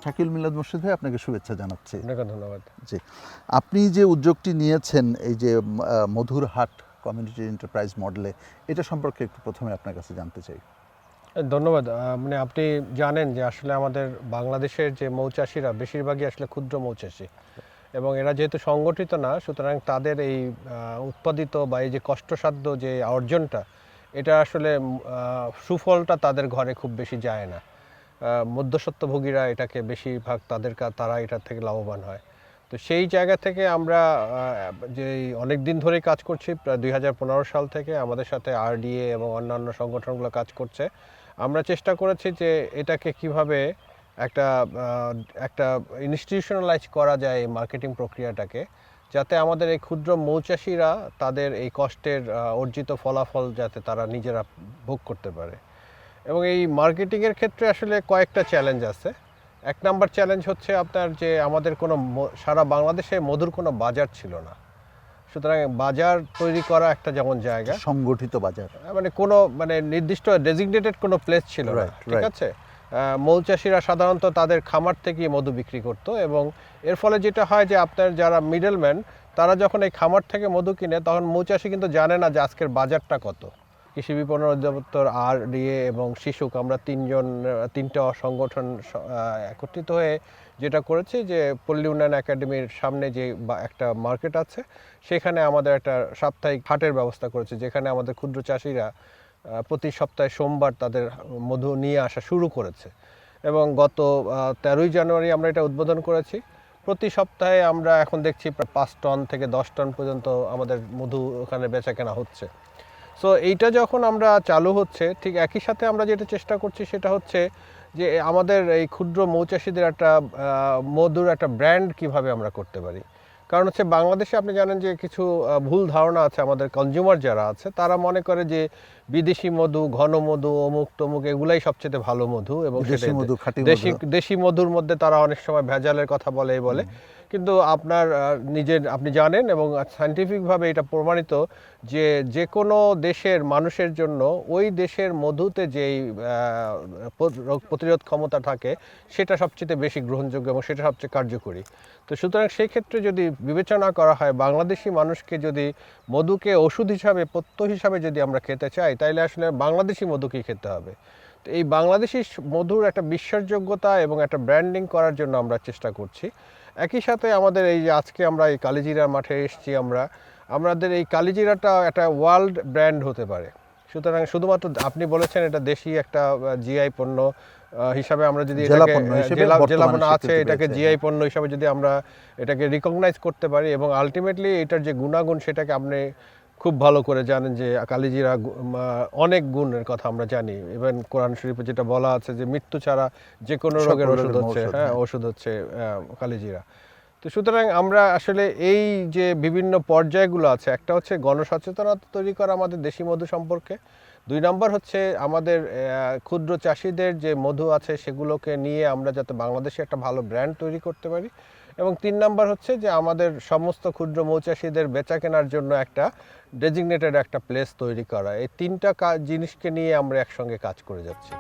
শাকিল মিলাদ মুর্শিদ ভাই, আপনাকে শুভেচ্ছা জানাচ্ছি। আপনাকে ধন্যবাদ। জি, আপনি যে উদ্যোগটি নিয়েছেন এই যে মধুর হাট কমিউনিটি এন্টারপ্রাইজ মডেলে, এটা সম্পর্কে একটু প্রথমে আপনার কাছে জানতে চাই। ধন্যবাদ। মানে আপনি জানেন যে আসলে আমাদের বাংলাদেশের যে মৌচাষিরা বেশিরভাগই আসলে ক্ষুদ্র মৌচাষী, এবং এরা যেহেতু সংগঠিত না, সুতরাং তাদের এই উৎপাদিত বা এই যে কষ্টসাধ্য যে অর্জনটা, এটা আসলে সুফলটা তাদের ঘরে খুব বেশি যায় না। মধ্যস্বত্বভোগীরা এটাকে বেশিরভাগ তারা এটার থেকে লাভবান হয়। তো সেই জায়গা থেকে আমরা যে অনেক দিন ধরেই কাজ করছি, প্রায় 2015 সাল থেকে আমাদের সাথে আরডিএ এবং অন্যান্য সংগঠনগুলো কাজ করছে। আমরা চেষ্টা করেছি যে এটাকে কিভাবে একটা একটা ইনস্টিটিউশনালাইজ করা যায় এই মার্কেটিং প্রক্রিয়াটাকে, যাতে আমাদের এই ক্ষুদ্র মৌচাষীরা তাদের এই কষ্টের অর্জিত ফলাফল যাতে তারা নিজেরা ভোগ করতে পারে। এবং এই মার্কেটিংয়ের ক্ষেত্রে আসলে কয়েকটা চ্যালেঞ্জ আছে। এক নাম্বার চ্যালেঞ্জ হচ্ছে আপনার যে আমাদের কোনো সারা বাংলাদেশে মধুর কোনো বাজার ছিল না। সুতরাং বাজার তৈরি করা একটা যেমন জায়গা, সংগঠিত বাজার, মানে কোনো নির্দিষ্ট ডেজিগনেটেড কোনো প্লেস ছিল না, ঠিক রাইট। আছে। মৌচাষীরা সাধারণত তাদের খামার থেকেই মধু বিক্রি করতো, এবং এর ফলে যেটা হয় যে আপনার যারা মিডলম্যান, তারা যখন এই খামার থেকে মধু কিনে, তখন মৌচাষী কিন্তু জানে না যে আজকের বাজারটা কত। কৃষি বিপণন অধিদপ্তর, আরডিএ এবং শিশুক, আমরা তিনটা সংগঠন একত্রিত হয়ে যেটা করেছি যে পল্লী উন্নয়ন একাডেমির সামনে যে একটা মার্কেট আছে, সেখানে আমাদের একটা সাপ্তাহিক হাটের ব্যবস্থা করেছে, যেখানে আমাদের ক্ষুদ্র চাষিরা প্রতি সপ্তাহে সোমবার তাদের মধু নিয়ে আসা শুরু করেছে। এবং গত 13ই জানুয়ারি আমরা এটা উদ্বোধন করেছি। প্রতি সপ্তাহে আমরা এখন দেখছি প্রায় 5 টন থেকে 10 টন পর্যন্ত আমাদের মধু ওখানে বেচা কেনা হচ্ছে। সো এইটা যখন আমরা চালু হচ্ছে, ঠিক একই সাথে আমরা যেটা চেষ্টা করছি সেটা হচ্ছে যে আমাদের এই ক্ষুদ্র মৌচাষীদের একটা মধুর একটা ব্র্যান্ড কিভাবে আমরা করতে পারি। কারণ হচ্ছে বাংলাদেশে আপনি জানেন যে কিছু ভুল ধারণা আছে, আমাদের কনজিউমার যারা আছে তারা মনে করে যে বিদেশি মধু, ঘন মধু, অমুক তমুক এগুলাই সবচেয়ে ভালো মধু, এবং দেশি মধুর মধ্যে তারা অনেক সময় ভেজালের কথা বলে। কিন্তু আপনি জানেন এবং সায়েন্টিফিকভাবে এটা প্রমাণিত যে যে কোনো দেশের মানুষের জন্য ওই দেশের মধুতে যেই রোগ প্রতিরোধ ক্ষমতা থাকে, সেটা সবচেয়ে বেশি গ্রহণযোগ্য এবং সেটা সবচেয়ে কার্যকরী। তো সুতরাং সেই ক্ষেত্রে যদি বিবেচনা করা হয়, বাংলাদেশি মানুষকে যদি মধুকে ওষুধ হিসাবে, পথ্য হিসাবে যদি আমরা খেতে চাই, তাইলে আসলে বাংলাদেশি মধুকেই খেতে হবে। তো এই বাংলাদেশি মধুর একটা বিশ্বাসযোগ্যতা এবং একটা ব্র্যান্ডিং করার জন্য আমরা চেষ্টা করছি। একই সাথে আমাদের এই যে আজকে আমরা এই কালিজিরা মাঠে এসেছি, আমাদের এই কালিজিরাটা একটা ওয়ার্ল্ড ব্র্যান্ড হতে পারে। সুতরাং শুধুমাত্র আপনি বলেছেন এটা দেশি একটা জিআই পণ্য হিসাবে আমরা যদি জেলাপণ্য আছে, এটাকে জিআই পণ্য হিসাবে যদি আমরা এটাকে রিকগনাইজ করতে পারি, এবং আলটিমেটলি এটার যে গুণাগুণ সেটাকে আপনি খুব ভালো করে জানেন যে কালিজিরা অনেক গুণের কথা আমরা জানি। ইভেন কোরআন শরীফে যেটা বলা আছে যে মৃত্যু ছাড়া যে কোনো রোগের ওষুধ হচ্ছে, ওষুধ হচ্ছে কালিজিরা। তো সুতরাং আমরা আসলে এই যে বিভিন্ন পর্যায়গুলো আছে, একটা হচ্ছে গণসচেতনতা তৈরি করা আমাদের দেশি মধু সম্পর্কে, 2 নম্বর হচ্ছে আমাদের ক্ষুদ্র চাষিদের যে মধু আছে সেগুলোকে নিয়ে আমরা যাতে বাংলাদেশে একটা ভালো ব্র্যান্ড তৈরি করতে পারি, এবং 3 নম্বর হচ্ছে যে আমাদের সমস্ত ক্ষুদ্র মৌচাষীদের বেচা কেনার জন্য একটা ডেজিগনেটেড একটা প্লেস তৈরি করা। এই 3টা জিনিসকে নিয়ে আমরা একসঙ্গে কাজ করে যাচ্ছি।